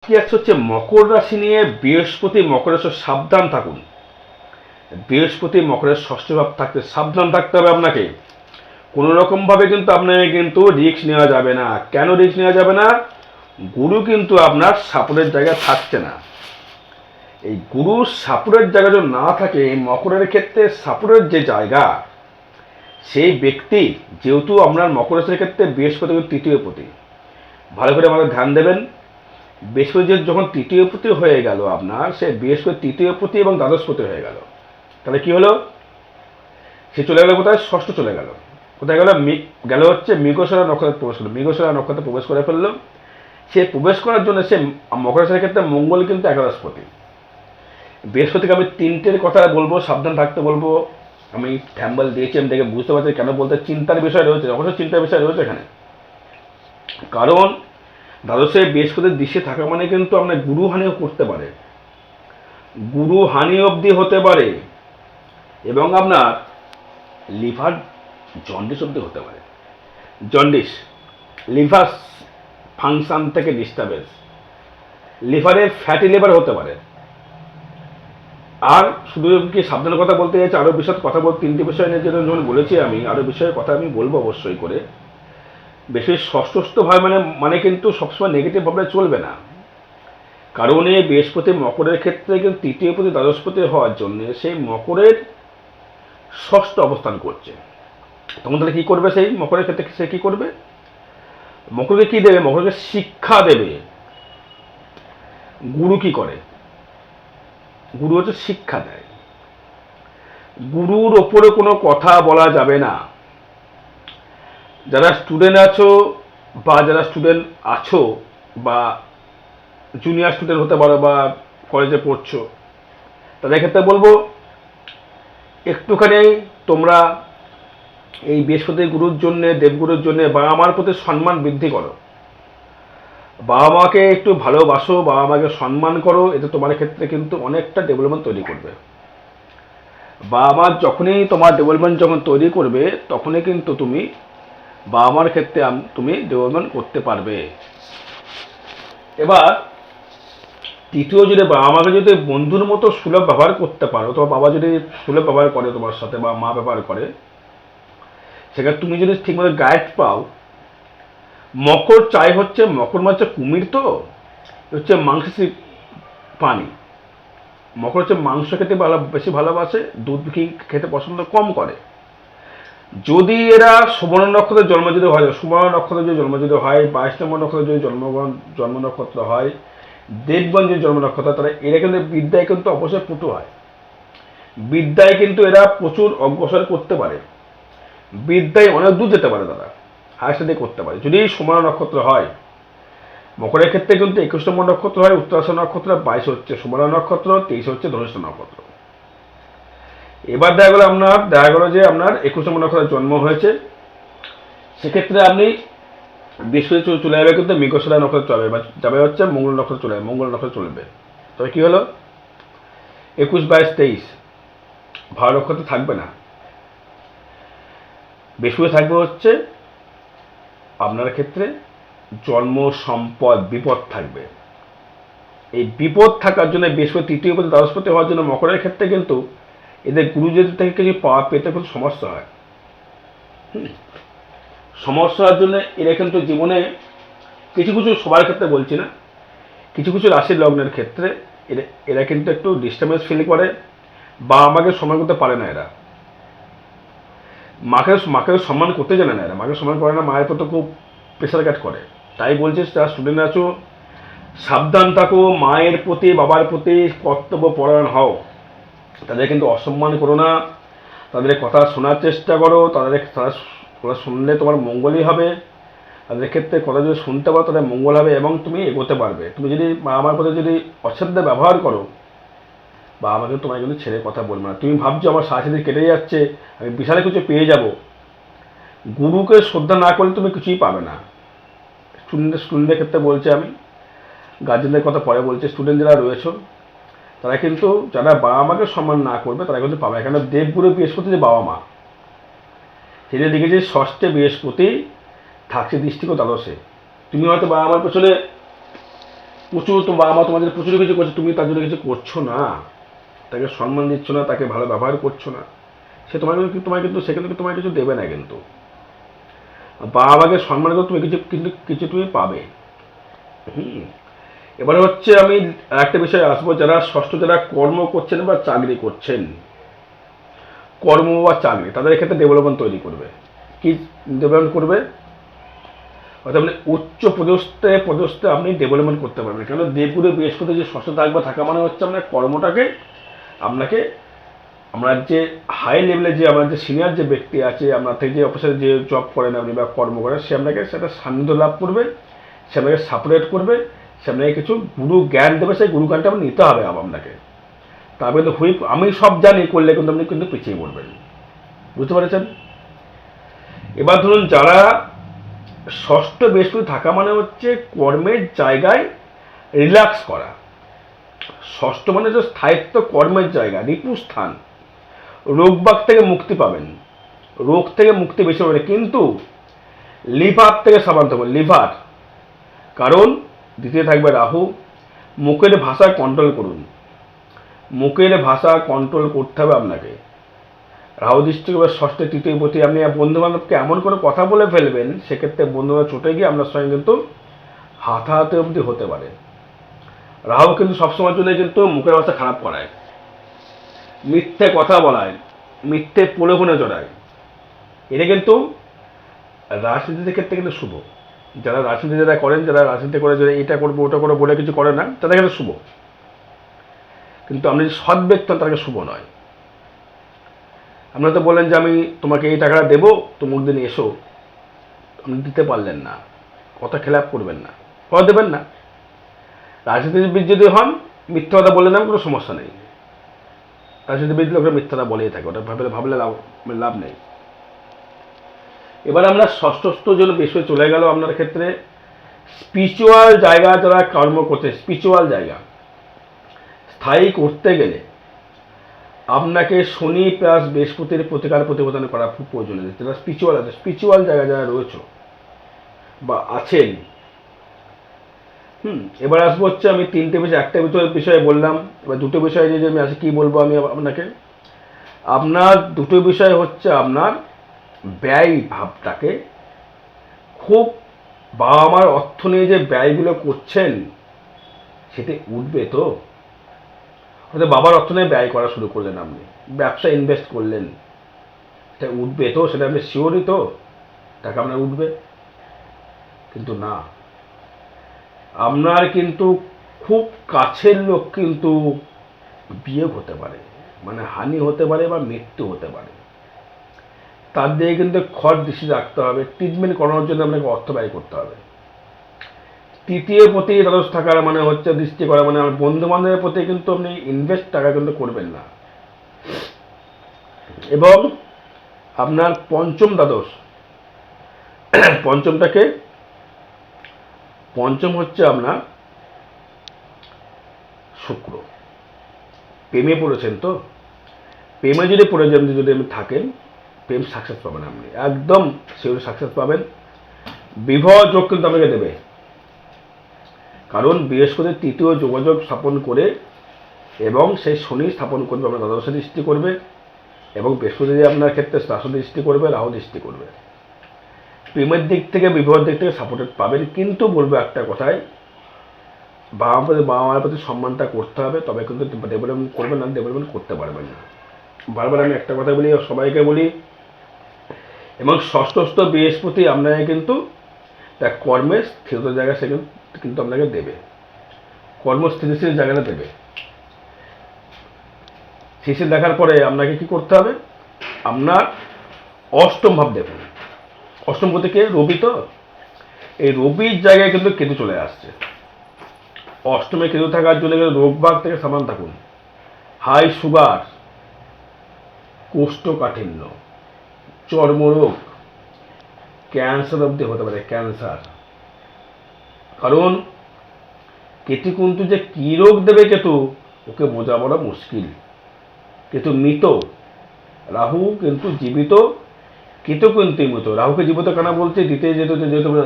কি আছে হচ্ছে মকর রাশি নিয়ে বৃহস্পতি মকর রাশি, সাবধান থাকুন। বৃহস্পতি মকরের ষষ্ঠ ভাব থাকতে সাবধান থাকতে হবে আপনাকে। কোনো রকম ভাবে কিন্তু আপনাকে কিন্তু রিস্ক নেওয়া যাবে না। কেন রিস্ক নেওয়া যাবে না? গুরু কিন্তু আপনার সাপোর্টের জায়গায় থাকছে না। এই গুরু সাপোর্টের জায়গা যদি না থাকে, মকরের ক্ষেত্রে সাপোর্টের যে জায়গা, সেই ব্যক্তি যেহেতু আপনার মকর রাশির ক্ষেত্রে বৃহস্পতি তৃতীয় পতি, ভালো করে আমাদের ধ্যান দেবেন। বৃহস্পতি যখন তৃতীয় পতি হয়ে গেল আপনার, সে বৃহস্পতি তৃতীয় পতি এবং দ্বাদশপতি হয়ে গেল। তাহলে কি হলো? সে চলে গেল কোথায়? ষষ্ঠ চলে গেল। কোথায় গেল? গেল হচ্ছে মৃগশিরা নক্ষত্রে প্রবেশ করলো। মৃগশিরা নক্ষত্রে প্রবেশ করে ফেললো। সে প্রবেশ করার জন্য সে মকর রাশির ক্ষেত্রে মঙ্গল কিন্তু একাদশপতি। বৃহস্পতিকে আমি তিনটের কথা বলবো, সাবধান থাকতে বলবো। আমি থ্যাম্বল দিয়েছি, আমি দেখে বুঝতে পারছি কেন বলতে। চিন্তার বিষয় রয়েছে, অবশ্যই চিন্তার বিষয় রয়েছে এখানে। কারণ দ্বাদশে বৃহস্পতির দৃশ্যে থাকা মানে কিন্তু আপনার গুরুহানিও করতে পারে, গুরুহানি অবধি হতে পারে, এবং আপনার লিভার জন্ডিস অবধি হতে পারে। জন্ডিস, লিভার ফাংশন থেকে ডিস্টার্বেন্স, লিভারে ফ্যাটি লিভার হতে পারে। আর শুধু কি সাবধানের কথা বলতে চাইছি, আরও বিষয় কথা বলতে, তিনটি বিষয় নিয়ে যেটা যখন বলেছি আমি, আরও বিষয়ের কথা আমি বলবো অবশ্যই করে। বেশি ষষ্ঠস্থ ভাব মানে কিন্তু সবসময় নেগেটিভ ভাবলে চলবে না। কারণ এই বৃহস্পতি মকরের ক্ষেত্রে কিন্তু তৃতীয় পতি দ্বাদশপতি হওয়ার জন্য সেই মকরের ষষ্ঠ অবস্থান করছে। তখন তাহলে কী করবে? সেই মকরের ক্ষেত্রে সে কী করবে? মকরকে কী দেবে? মকরকে শিক্ষা দেবে। গুরু কি করে? গুরু হচ্ছে শিক্ষা দেয়। গুরুর ওপরে কোনো কথা বলা যাবে না। যারা স্টুডেন্ট আছো বা যারা স্টুডেন্ট আছো বা জুনিয়র স্টুডেন্ট হতে পারো বা কলেজে পড়ছো, তাদের ক্ষেত্রে বলবো একটুখানি তোমরা এই বৃহস্পতি গুরুর জন্যে, দেবগুরুর জন্যে বাবা মার প্রতি সম্মান বৃদ্ধি করো। বাবা মাকে একটু ভালোবাসো, বাবা মাকে সম্মান করো। এতে তোমার ক্ষেত্রে কিন্তু অনেকটা ডেভেলপমেন্ট তৈরি করবে। বাবা মা যখনই তোমার ডেভেলপমেন্ট যখন তৈরি করবে, তখনই কিন্তু তুমি বাবা মার ক্ষেত্রে তুমি ডেভেলপমেন্ট করতে পারবে। এবার তৃতীয়, যদি বাবা মাকে যদি বন্ধুর মতো সুলভ ব্যবহার করতে পারো, তোমার বাবা যদি সুলভ ব্যবহার করে তোমার সাথে বা মা ব্যবহার করে, সেখানে তুমি যদি ঠিকমতো গাইড পাও। মকর চাই হচ্ছে, মকর মাছ কুমির তো হচ্ছে মাংসাশী প্রাণী। মকর হচ্ছে মাংস খেতে বেশি ভালোবাসে, দুধ খেতে পছন্দ কম করে। যদি এরা সুবর্ণ নক্ষত্রের জন্ম যদি হয়, সুবর্ণ নক্ষত্রে যদি জন্ম যদি হয়, 22 নম্বর নক্ষত্রে যদি জন্ম নক্ষত্র হয়, দেবগণ যদি জন্ম নক্ষত্র, তাহলে এরা কিন্তু বিদ্যায় কিন্তু অবশ্যই পটু হয়। বিদ্যায় কিন্তু এরা প্রচুর অগ্রসর করতে পারে, বিদ্যায় অনেক দূর যেতে পারে, তারা হায়ার স্টাডি করতে পারে যদি সুবর্ণ নক্ষত্র হয়। মকরের ক্ষেত্রে কিন্তু 21 নম্বর নক্ষত্র হয়, উত্তরাশা নক্ষত্র, 22 হচ্ছে সুবর্ণ নক্ষত্র, 23 হচ্ছে ধনুষ্য নক্ষত্র। এবার দেখা গেল যে আপনার 21 নম্বর নক্ষত্রের জন্ম হয়েছে, সেক্ষেত্রে আপনি বৃহস্পতি চলে যাবে কিন্তু মৃগশিরা নক্ষত্র চলে যাবে হচ্ছে মঙ্গল নক্ষত্র চলে যাবে, মঙ্গল নক্ষত্র চলবে। তবে কি হলো? 21, 22, 23 ভালো নক্ষত্র থাকবে না। বৃহস্পতি থাকবে হচ্ছে আপনার ক্ষেত্রে জন্ম, সম্পদ, বিপদ থাকবে। এই বিপদ থাকার জন্য বৃহস্পতি তৃতীয় পতি দ্বাদশপতি হওয়ার জন্য মকরের ক্ষেত্রে কিন্তু এদের গুরুজনদের থেকে কিছু পাওয়া পেতে খুব সমস্যা হয়। সমস্যা হওয়ার জন্য এরা কিন্তু জীবনে কিছু কিছু, সবার ক্ষেত্রে বলছি না, কিছু কিছু রাশির লগ্নের ক্ষেত্রে এরা কিন্তু একটু ডিস্টার্বেন্স ফিল করে, বা আমাকে সময় করতে পারে না। এরা মাকে সম্মান করতে জানে না, এরা মাকে সম্মান করে না, মায়ের প্রতি খুব প্রেশার ক্যাট করে। তাই বলছে যারা স্টুডেন্ট আছো, সাবধান থাকো, মায়ের প্রতি বাবার প্রতি কর্তব্য পরায়ণ হও। তাদের কিন্তু অসম্মান করো না, তাদের কথা শোনার চেষ্টা করো। তারা শুনলে তোমার মঙ্গলই হবে। তাদের ক্ষেত্রে কথা যদি শুনতে পারো, তাদের মঙ্গল হবে এবং তুমি এগোতে পারবে। তুমি যদি আমার প্রতি যদি অশ্রদ্ধা ব্যবহার করো, বা আমাকে তোমায় কিন্তু ছেড়ে কথা বলবো না, তুমি ভাবছো আমার সাথে কেটে যাচ্ছে, আমি বিশাল কিছু পেয়ে যাব, গুরুকে শ্রদ্ধা না করলে তুমি কিছুই পাবে না। স্টুডেন্টদের ক্ষেত্রে বলছি আমি, গার্জেনদের কথা পরে বলছি। স্টুডেন্ট যারা রয়েছে, তারা কিন্তু যারা বাবা মাকে সম্মান না করবে, তারা কিন্তু পাবে। কেন? দেবগুরু বৃহস্পতি যে বাবা মা, সেটা দেখেছি ষষ্ঠে বৃহস্পতি থাকছে দৃষ্টিকোণ দ্বাদশে। তুমি হয়তো বাবা মার পেছনে প্রচুর তো বাবা মা তোমাদের প্রচুর কিছু করছে, তুমি তার জন্য কিছু করছো না, তাকে সম্মান দিচ্ছ না, তাকে ভালো ব্যবহার করছো না, সে তোমার কিন্তু সেখানে তোমার কিছু দেবে না। কিন্তু বাবা মাকে সম্মান করে তুমি কিছু তুমি পাবে। হুম। এবারে হচ্ছে আমি একটা বিষয়ে আসবো, যারা কর্ম করছেন বা চাকরি করছেন, কর্ম বা চাকরি, তাদের ক্ষেত্রে ডেভেলপমেন্ট তৈরি করবে। কি ডেভেলপমেন্ট করবে? অর্থাৎ আপনি উচ্চ পদস্থে আপনি ডেভেলপমেন্ট করতে পারবেন। কেন দেবগুরু বৃহস্পতি যে ষষ্ঠ থাকবে, থাকা মানে হচ্ছে আপনার কর্মটাকে আপনাকে, আমরা যে হাই লেভেলে যে আমার যে সিনিয়র যে ব্যক্তি আছে, আপনার থেকে যে অফিসে যে জব করেন আপনি বা কর্ম করেন, সে আপনাকে সেটা সান্নিধ্য লাভ করবে, সে আপনাকে সাপোর্ট করবে, সে আপনাকে কিছু গুরু জ্ঞান দেবে, সেই গুরু জ্ঞানটা আপনি নিতে হবে আপনাকে। তবে কিন্তু আমি সব জানি করলে কিন্তু আপনি কিন্তু পিছিয়ে পড়বেন। বুঝতে পেরেছেন? এবার ধরুন যারা ষষ্ঠ বৃহস্পতি থাকা মানে হচ্ছে কর্মের জায়গায় রিল্যাক্স করা। ষষ্ঠ মানে হচ্ছে স্থায়িত্ব, কর্মের জায়গা, রিপু স্থান, রোগবাগ থেকে মুক্তি পাবেন, রোগ থেকে মুক্তি বেশি পাবেন, কিন্তু লিভার থেকে সাবধান থাকবেন, লিভার। কারণ দ্বিতীয় থাকবে রাহু। মুখের ভাষা কন্ট্রোল করুন, মুখের ভাষা কন্ট্রোল করতে হবে আপনাকে। রাহু দৃষ্টি করবে ষষ্ঠে তৃতীয় প্রতি, আপনি বন্ধু বান্ধবকে এমন কোনো কথা বলে ফেলবেন, সেক্ষেত্রে বন্ধু বান্ধব চটে গিয়ে আপনার সঙ্গে কিন্তু হাতাহাতি অবধি হতে পারে। রাহু কিন্তু সবসময় জন্য কিন্তু মুখের ভাষা খারাপ করায়, মিথ্যে কথা বলায়, মিথ্যে প্রলোভনে জড়ায়। এটা কিন্তু রাজনীতির ক্ষেত্রে কিন্তু শুভ। যারা রাজনীতি করেন, যারা রাজনীতি করে যারা এটা করবো ওটা করবো বলে কিছু করে না, তাদের ক্ষেত্রে শুভ। কিন্তু আপনি যদি সৎ ব্যক্তি হন, তাদেরকে শুভ নয়। আপনারা তো বললেন যে আমি তোমাকে এই টাকাটা দেবো, তুমি দিন এসো, আপনি দিতে পারলেন না, কথা খেলাপ করবেন না, কথা দেবেন না। রাজনীতিবিদ যদি হন, মিথ্যা কথা বলে নেন, কোনো সমস্যা নেই। রাজনীতিবিদ লোকেরা মিথ্যাটা বলেই থাকে, ওটা ভাবলে লাভ নেই। এবার আমরা ষষ্ঠ জন্য বেশি চলে গেল আপনার ক্ষেত্রে স্পিরিচুয়াল জায়গা, যারা কর্ম করছে স্পিরিচুয়াল জায়গা স্থায়ী করতে গেলে আপনাকে শনি প্লাস বৃহস্পতির প্রতিপাদন করা খুব প্রয়োজন। যারা স্পিরিচুয়াল আছে, স্পিরিচুয়াল জায়গা যারা রয়েছে বা আছেন। এবার আসবো হচ্ছে আমি তিনটে বিষয়, একটা বিষয়ে বললাম, এবার দুটো বিষয় যে আমি আজকে কি বলবো আমি আপনাকে। আপনার দুটো বিষয় হচ্ছে আপনার ব্যয় ভাবটাকে খুব, বাবা মার অর্থ নিয়ে যে ব্যয়গুলো করছেন সেটা উঠবে তো। হয়তো বাবার অর্থ নিয়ে ব্যয় করা শুরু করলেন, আপনি ব্যবসা ইনভেস্ট করলেন, সেটা উঠবে তো, সেটা আপনি শিওরই তো টাকা আপনার উঠবে। কিন্তু না, আপনার কিন্তু খুব কাছের লোক কিন্তু বিয়োগ হতে পারে, মানে হানি হতে পারে বা মৃত্যু হতে পারে। তার দিকে কিন্তু দৃষ্টি রাখতে হবে। ট্রিটমেন্ট করানোর জন্য আপনাকে অর্থ ব্যয় করতে হবে। তৃতীয় প্রতি দ্বাদশ থাকার মানে হচ্ছে দৃষ্টি করা, মানে আমার বন্ধু বান্ধবের প্রতি কিন্তু আপনি ইনভেস্ট টাকা কিন্তু করবেন না। এবং আপনার পঞ্চম দ্বাদশ, পঞ্চম হচ্ছে আপনার শুক্র। প্রেমে পড়েছেন তো, প্রেমে যদি পড়ে যদি আপনি থাকেন, প্রেম সাকসেস পাবেন, আপনি একদম সেগুলো সাকসেস পাবেন। বিবাহ যোগ কিন্তু আপনাকে দেবে, কারণ বৃহস্পতি তৃতীয় যোগাযোগ স্থাপন করে এবং সেই শনি স্থাপন করবে আপনার দ্বাদশে দৃষ্টি করবে, এবং বৃহস্পতি আপনার ক্ষেত্রে দ্বাদশে দৃষ্টি করবে, রাহু দৃষ্টি করবে। প্রেমের দিক থেকে বিবাহের দিক থেকে সাপোর্টেড পাবেন। কিন্তু বলবো একটা কথায়, বাবা মায়ের প্রতি সম্মানটা করতে হবে, তবে কিন্তু ডেভেলপমেন্ট করবেন না, ডেভেলপমেন্ট করতে পারবেন না। বারবার আমি একটা কথা বলি, সবাইকে বলি, এবং ষষ্ঠ বৃহস্পতি আপনাকে কিন্তু তার কর্মের স্থিরতার জায়গা সে কিন্তু আপনাকে দেবে, কর্মস্থিতিশীল জায়গাটা দেবে। শেষে দেখার পরে আপনাকে কি করতে হবে, আপনার অষ্টম ভাব দেখুন। অষ্টম পতি কে? রবি। তো এই রবির জায়গায় কিন্তু কেতু চলে আসছে। অষ্টমে কেতু থাকার জন্য রোগবাগ থেকে সাবধান থাকুন। হাই সুগার, কোষ্ঠকাঠিন্য, চর্মরোগ, ক্যান্সার অব্দি হতে পারে, ক্যান্সার। কারণ কেতু কিন্তু যে কি রোগ দেবে কেতু, ওকে বোঝা বড় মুশকিল। কেতু মৃত, রাহু কিন্তু জীবিত, কেতু কিন্তু মৃত। রাহুকে জীবিত কেন বলছে? দ্বিতীয় যেহেতু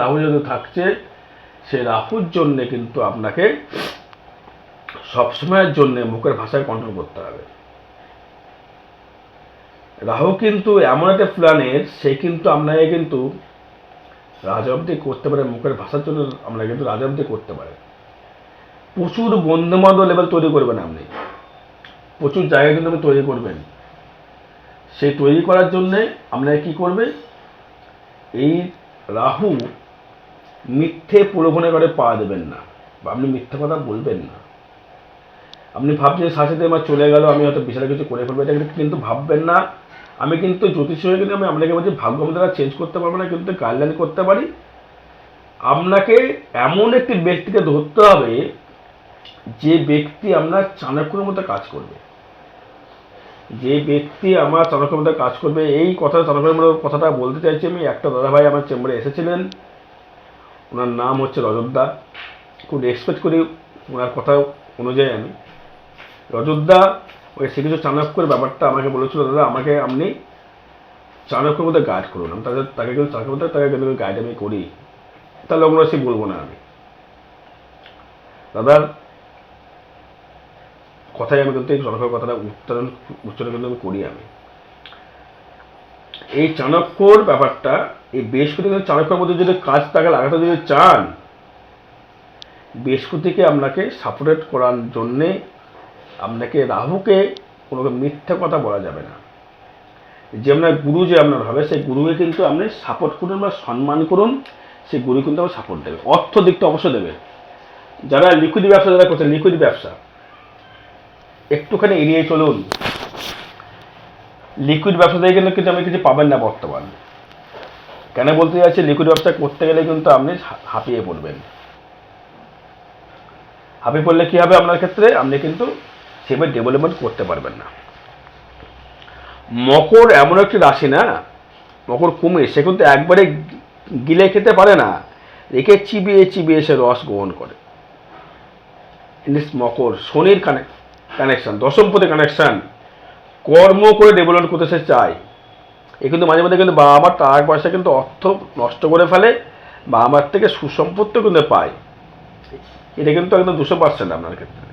রাহু যেহেতু থাকছে, সে রাহুর জন্য কিন্তু আপনাকে সবসময়ের জন্য মুখের ভাষায় কন্ট্রোল করতে হবে। রাহু কিন্তু এমন একটা প্ল্যানেট, সে কিন্তু আপনাকে কিন্তু রাজত্ব করতে পারে, মুখের ভাষার জন্য আমরা কিন্তু রাজত্ব করতে পারে। প্রচুর বন্ধুবান্ধব লেভেল তৈরি করবেন আপনি, প্রচুর জায়গা কিন্তু আপনি তৈরি করবেন। সেই তৈরি করার জন্যে আপনাকে কী করবে, এই রাহু মিথ্যে প্রলোভনে করে পা দেবেন না, বা আপনি মিথ্যে কথা বলবেন না। আপনি ভাবছেন সাথে আমার চলে গেল, আমি হয়তো বিশাল কিছু করে ফেলবো, এটা কিন্তু ভাববেন না। আমি কিন্তু জ্যোতিষ হয়ে কিন্তু আমি আপনাকে বলছি, ভাগ্য আমি দ্বারা চেঞ্জ করতে পারবো না, কিন্তু গাইডলাইন করতে পারি। আপনাকে এমন একটি ব্যক্তিকে ধরতে হবে যে ব্যক্তি আপনার চাণক্যের মতো কাজ করবে, যে ব্যক্তি আমার চাণক্যের মতো কাজ করবে। এই কথা চাণক্যের মতো কথাটা বলতে চাইছি আমি। একটা দাদাভাই আমার চেম্বারে এসেছিলেন, ওনার নাম হচ্ছে রজতদা। খুব রেসপেক্ট করি ওনার কথা অনুযায়ী আমি। রজতদা ওই শ্রীকৃষ্ণ চাণক্যের ব্যাপারটা আমাকে বলেছিল, দাদা আমাকে আপনি চাণক্যের মধ্যে গাইড করুন। আমি তাকে কিন্তু চাণক্যের মধ্যে তাকে কিন্তু গাইড আমি করি, তাহলে ওগুলো সে বলবো না আমি। দাদার কথাই আমি কিন্তু এই চাণক্যের কথাটা উচ্চারণ কিন্তু আমি করি আমি। এই চাণক্যর ব্যাপারটা, এই বৃহস্পতি কিন্তু চাণক্যের মধ্যে যদি কাজ তাকে লাগাতে যদি চান, বৃহস্পতিকে আপনাকে সাপোর্ট করার জন্যে আপনাকে রাহুকে কোনো মিথ্যা কথা বলা যাবে না। যে আপনার গুরু যে আপনার হবে, সেই গুরুকে কিন্তু আপনি সাপোর্ট করুন বা সম্মান করুন, সেই গুরু কিন্তু আপনার সাপোর্ট দেবে। অর্থ দিকটা অবশ্যই দেবে। যারা লিকুইড ব্যবসা যারা করছেন, লিকুইড ব্যবসা একটুখানি এড়িয়ে চলুন। লিকুইড ব্যবসা থেকে কিন্তু আপনি কিছু পাবেন না বর্তমান। কেন বলতে চাইছি, লিকুইড ব্যবসা করতে গেলে কিন্তু আপনি হাঁপিয়ে পড়বেন। হাঁপিয়ে পড়লে কী হবে, আপনার ক্ষেত্রে আপনি কিন্তু সেভাবে ডেভেলপমেন্ট করতে পারবেন না। মকর এমন একটি রাশি না, মকর কুমির, সে কিন্তু একবারে গিলে খেতে পারে না, রেখে চিবিয়ে চিবিয়ে সে রস গ্রহণ করে। মকর শনির কানেকশন, দশমপতি কানেকশন, কর্ম করে ডেভেলপমেন্ট করতে সে চায়। এ কিন্তু মাঝে মাঝে কিন্তু বাবা মার টাকা পয়সা কিন্তু অর্থ নষ্ট করে ফেলে, বাবা মার থেকে সুসম্পত্তিও কিন্তু পায়। এটা কিন্তু একদম 200% আপনার ক্ষেত্রে।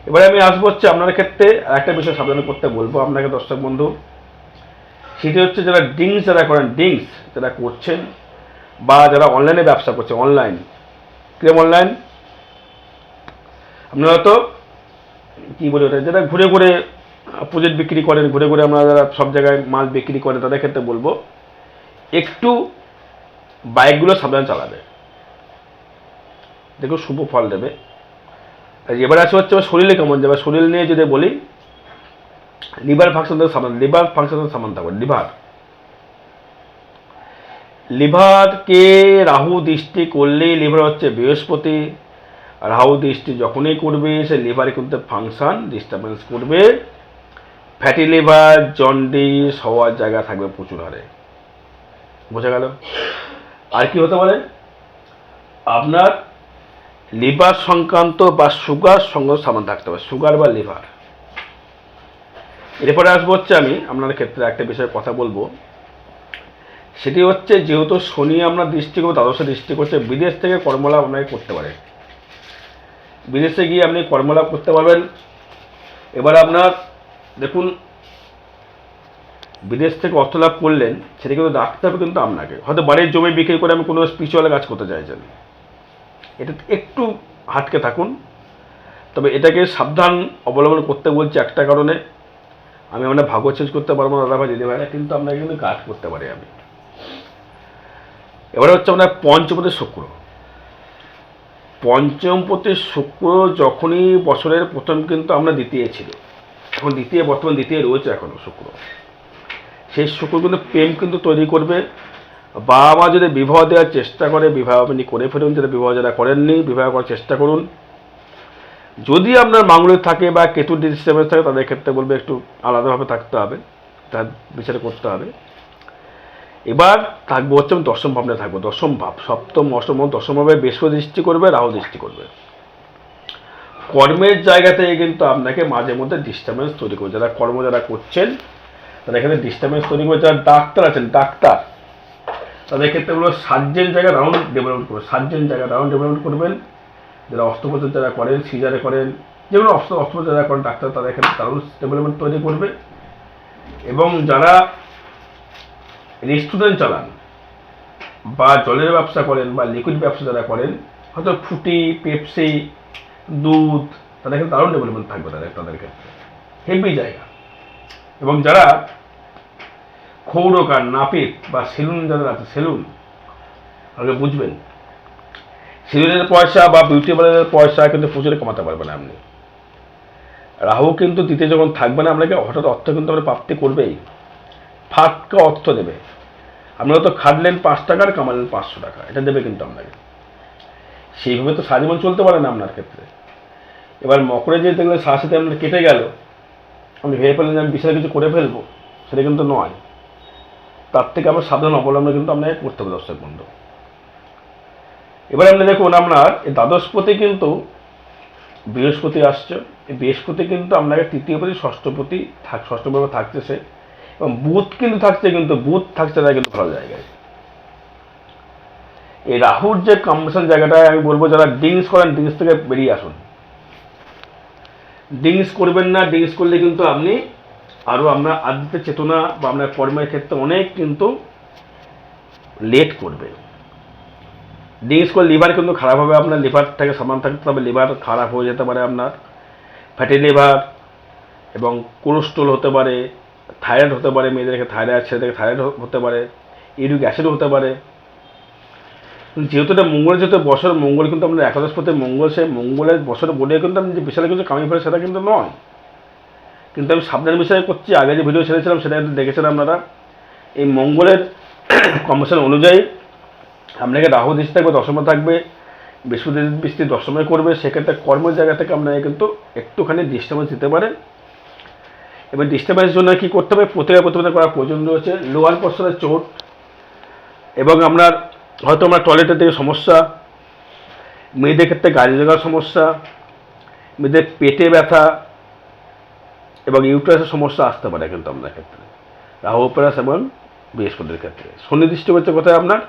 এবারে আমি আসবো হচ্ছে আপনার ক্ষেত্রে একটা বিষয় সাবধান করতে বলবো আপনাকে দর্শক বন্ধু, সেটি হচ্ছে যারা ডিংস যারা করেন, ডিংস যারা করছেন, বা যারা অনলাইনে ব্যবসা করছে, অনলাইন কিরকম অনলাইন, আপনারা হয়তো কী বলে ওটা, যারা ঘুরে ঘুরে প্রজেক্ট বিক্রি করেন, ঘুরে ঘুরে আমরা যারা সব জায়গায় মাল বিক্রি করেন, তাদের ক্ষেত্রে বলবো একটু বাইকগুলো সাবধান চালাবে, দেখো শুভ ফল দেবে। এবার আসে হচ্ছে শরীরে কেমন যাবে, শরীর নিয়ে যদি বলি, লিভার ফাংশন সামান, লিভার ফাংশন সামান থাকবে। লিভারকে রাহু দৃষ্টি করলেই, লিভার হচ্ছে বৃহস্পতি, রাহু দৃষ্টি যখনই করবে সে লিভারে কিন্তু ফাংশন ডিস্টারবেন্স করবে। ফ্যাটি লিভার, জন্ডিস হওয়ার জায়গা থাকবে প্রচুর হারে। বোঝা গেল? আর কি হতে পারে, আপনার লিভার সংক্রান্ত বা সুগার সংক্রান্ত সামান থাকতে হবে, সুগার বা লিভার। এরপরে আসবো হচ্ছে আমি আপনার ক্ষেত্রে একটা বিষয়ে কথা বলবো, সেটি হচ্ছে যেহেতু শনি আপনার দৃষ্টি করবে, দ্বাদশে দৃষ্টি করছে, বিদেশ থেকে কর্মলাভ আপনাকে করতে পারে। বিদেশে গিয়ে আপনি কর্মলাভ করতে পারবেন। এবার আপনার দেখুন, বিদেশ থেকে অর্থ লাভ করলেন, সেটা কিন্তু রাখতে হবে কিন্তু আপনাকে। হয়তো বাড়ির জমি বিক্রি করে আমি কোনো স্পিরিচুয়াল কাজ করতে চাইছেন, এটা একটু হাটকে থাকুন। তবে এটাকে সাবধান অবলম্বন করতে বলছি একটা কারণে, আমি আপনার ভাগ্য চেঞ্জ করতে পারবো না দাদা ভাই দিদি ভাইরা, কিন্তু আপনাকে কিন্তু গাছ করতে পারি আমি। এবারে হচ্ছে আপনার পঞ্চমপতি শুক্র। পঞ্চমপতি শুক্র যখনই বছরের প্রথম কিন্তু আমরা দ্বিতীয় ছিল, এখন দ্বিতীয়, বর্তমান দ্বিতীয় রয়েছে এখনও শুক্র। সেই শুক্র কিন্তু প্রেম কিন্তু তৈরি করবে। বাবা মা যদি বিবাহ দেওয়ার চেষ্টা করে, বিবাহ আপনি করে ফেলুন। যারা বিবাহ যারা করেননি, বিবাহ করার চেষ্টা করুন। যদি আপনার মাঙ্গলিক থাকে বা কেতুর ডিস্টার্বেন্স থাকে, তাদের ক্ষেত্রে বলবে একটু আলাদাভাবে থাকতে হবে, তার বিচার করতে হবে। এবার থাকবো হচ্ছে আমি দশম ভাবনা থাকবো, দশম ভাব, সপ্তম অষ্টম দশম ভাবে বৃহস্পতি দৃষ্টি করবে, রাহু দৃষ্টি করবে। কর্মের জায়গা থেকে কিন্তু আপনাকে মাঝে মধ্যে ডিস্টার্বেন্স তৈরি করবে। যারা কর্ম যারা করছেন তারা এখানে ডিস্টার্বেন্স তৈরি করবে। যারা ডাক্তার আছেন, ডাক্তার তাদের ক্ষেত্রে হলো সার্জেন জায়গা রাউন্ড ডেভেলপমেন্ট করবেন, সার্জেন জায়গা রাউন্ড ডেভেলপমেন্ট করবেন। যারা অস্ত্রোপচার যারা করেন, সিজারে করেন, যেগুলো অস্ত্রোপচার যারা করেন ডাক্তার, তাদের ক্ষেত্রে রাউন্ড ডেভেলপমেন্ট তৈরি করবে। এবং যারা রেস্টুরেন্ট চালান বা জলের ব্যবসা করেন বা লিকুইড ব্যবসা যারা করেন, হয়তো ফ্রুটি, পেপসি, দুধ, তাদের ক্ষেত্রে দারুণ ডেভেলপমেন্ট থাকবে তাদের ক্ষেত্রে, হেভি জায়গা। এবং যারা ক্ষৌরকার, নাপিত বা সেলুন যাদের আছে, সেলুন আগে বুঝবেন, সেলুনের পয়সা বা বিউটি পার্লারের পয়সা কিন্তু প্রচুর কমাতে পারবেন না আপনি। রাহু কিন্তু দিতে যখন থাকবে না আপনাকে, হঠাৎ অর্থ কিন্তু আমরা প্রাপ্তি করবেই, ফাটকা অর্থ দেবে। আপনারা তো খাটলেন 5 টাকার, কামালেন 500 টাকা, এটা দেবে কিন্তু আপনাকে। সেইভাবে তো সারা জীবন চলতে পারে না আপনার ক্ষেত্রে। এবার মকরে যে দেখলেন সাথে সাথে আপনার কেটে গেল, আপনি ভেবে পেলেন যে আমি বিশাল কিছু করে ফেলবো, সেটা কিন্তু নয়। তার থেকে আমরা সাবধান অবলম্বন কিন্তু আপনাকে করতে হবে দর্শক বন্ধু। এবার আপনি দেখুন, আপনার এই দ্বাদশপতি কিন্তু বৃহস্পতি আসছে। এই বৃহস্পতি কিন্তু আপনাকে তৃতীয়পতি, ষষ্ঠপতি ষষ্ঠভাবে থাকছে সে, এবং বুধ কিন্তু থাকছে, কিন্তু বুধ থাকছে না কিন্তু ভালো জায়গায়। এই রাহুর যে কম্বিনেশন জায়গাটায় আমি বলবো, যারা ড্রিঙ্কস করেন ড্রিঙ্কস থেকে বেরিয়ে আসুন। ড্রিঙ্কস করবেন না, ড্রিঙ্কস করলে কিন্তু আপনি আরও আপনার আধ্যাত্মিক চেতনা বা আপনার কর্মের ক্ষেত্রে অনেক কিন্তু লেট করবে। ড্রিঙ্কস করলে লিভার কিন্তু খারাপ হবে, আপনার লিভার থেকে সামান থাকতে হবে, লিভার খারাপ হয়ে যেতে পারে আপনার, ফ্যাটি লিভার এবং কোলেস্ট্রল হতে পারে, থাইরয়েড হতে পারে, মেয়েদেরকে থাইরয়েড, ছেলেদেরকে থাইরয়েড হতে পারে, ইউরিক অ্যাসিডও হতে পারে। যেহেতু এটা মঙ্গল, যেহেতু বছর মঙ্গল কিন্তু আপনার একাদশপতি মঙ্গল, সেই মঙ্গলের বছর বলে কিন্তু আপনি যে বিশাল কিছু কামি ফেলে সেটা কিন্তু নয়। কিন্তু আমি সাবধান বিষয়ে করছি, আগে যে ভিডিও ছেড়েছিলাম সেটা কিন্তু দেখেছেন আপনারা। এই মঙ্গলের কম্বিনেশন অনুযায়ী আপনাকে রাহু দৃষ্টি থাকবে, দশমে থাকবে, বৃহস্পতি দৃষ্টি দশমে করবে, সেক্ষেত্রে কর্মের জায়গা থেকে আপনাকে কিন্তু একটুখানি ডিস্টার্বেন্স দিতে পারে। এবার ডিস্টার্বেন্সের জন্য কী করতে হবে, প্রতিকার করার প্রয়োজন রয়েছে। লোয়ার পশ্চারের চোট, এবং আপনার হয়তো আমরা টয়লেটের দিকে সমস্যা, মেয়েদের ক্ষেত্রে গাড়ি জায়গার সমস্যা, মেয়েদের পেটে ব্যথা এবং ইউটারাসের সমস্যা আসতে পারে কিন্তু আপনার ক্ষেত্রে, রাহু প্লাস এবং বৃহস্পতির ক্ষেত্রে। শনি দৃষ্টি করছে কোথায়, আপনার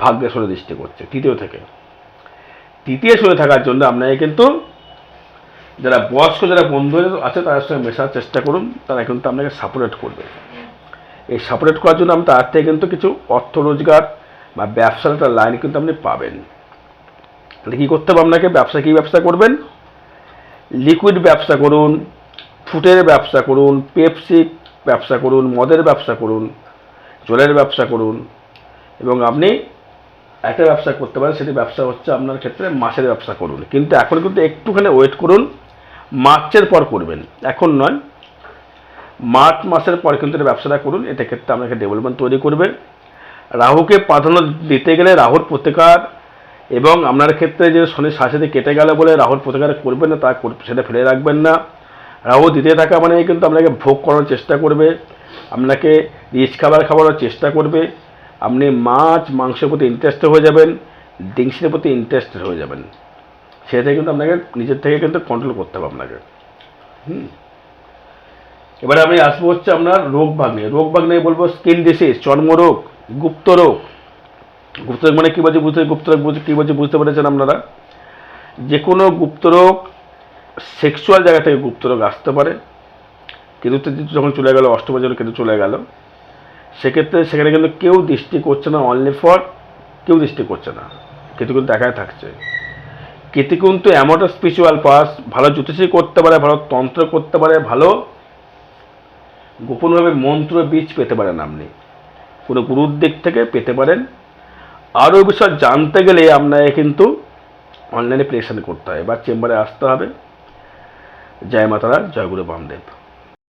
ভাগ্যে শনি দৃষ্টি করছে তৃতীয় থেকে। তৃতীয় শনি থাকার জন্য আপনাকে কিন্তু যারা বয়স্ক যারা বন্ধু আছে তাদের সঙ্গে মেশার চেষ্টা করুন, তারা কিন্তু আপনাকে সাপোর্ট করবে। এই সাপোর্ট করার জন্য আপনি তার থেকে কিন্তু কিছু অর্থ রোজগার বা ব্যবসার একটা লাইন কিন্তু আপনি পাবেন। তাহলে কী করতে হবে আপনাকে, কী ব্যবসা করবেন, লিকুইড ব্যবসা করুন, ফুডের ব্যবসা করুন, পেপসি ব্যবসা করুন, মদের ব্যবসা করুন, জলের ব্যবসা করুন। এবং আপনি একটা ব্যবসা করতে পারেন, সেটি ব্যবসা হচ্ছে আপনার ক্ষেত্রে মাছের ব্যবসা করুন। কিন্তু এখন কিন্তু একটুখানি ওয়েট করুন, মার্চের পর করবেন, এখন নয়। মার্চ মাসের পর কিন্তু ব্যবসাটা করুন, এটা ক্ষেত্রে আপনাকে ডেভেলপমেন্ট তৈরি করবে। রাহুকে প্রাধান্য দিতে গেলে রাহুর প্রতিকার, এবং আপনার ক্ষেত্রে যে শনি সাথে কেটে গেল বলে রাহুর প্রতিকার করবেন না, তা সেটা ফেলে রাখবেন না। রাহু দিতে থাকা মানে কিন্তু আপনাকে ভোগ করার চেষ্টা করবে, আপনাকে রিচ খাবারের চেষ্টা করবে। আপনি মাছ মাংসের প্রতি ইন্টারেস্টেড হয়ে যাবেন, ড্রিঙ্কসের প্রতি ইন্টারেস্টেড হয়ে যাবেন। সেটা কিন্তু আপনাকে নিজের থেকে কিন্তু কন্ট্রোল করতে হবে আপনাকে। এবারে আমি আসবো হচ্ছে আপনার রোগ ভাগ নিয়ে বলবো, স্কিন ডিসিজ, চর্মরোগ, গুপ্তরোগ। গুপ্তরোগ মানে কী বলছে, গুপ্তরোগ কী বলছে বুঝতে পেরেছেন আপনারা? যে কোনো গুপ্তরোগ, সেক্সুয়াল জায়গা থেকে গুপ্তরোগ আসতে পারে। কেতু যখন চলে গেল, অষ্টমে যখন কেতু চলে গেল, সেক্ষেত্রে সেখানে কিন্তু কেউ দৃষ্টি করছে না, অনলি ফর কেউ দৃষ্টি করছে না, কেতু কিন্তু একাই থাকছে। কেতু কিন্তু এমন একটা স্পিরিচুয়াল পাস, ভালো জ্যোতিষী করতে পারে, ভালো তন্ত্র করতে পারে, ভালো গোপনভাবে মন্ত্র বীজ পেতে পারেন, আপনি কোনো গুরুর দিক থেকে পেতে পারেন। আরও বিষয় জানতে গেলে আপনাকে কিন্তু অনলাইনে প্রেশন করতে হয় বা চেম্বারে আসতে হবে। জয় মাতারা, জয় গুরু বামদেব।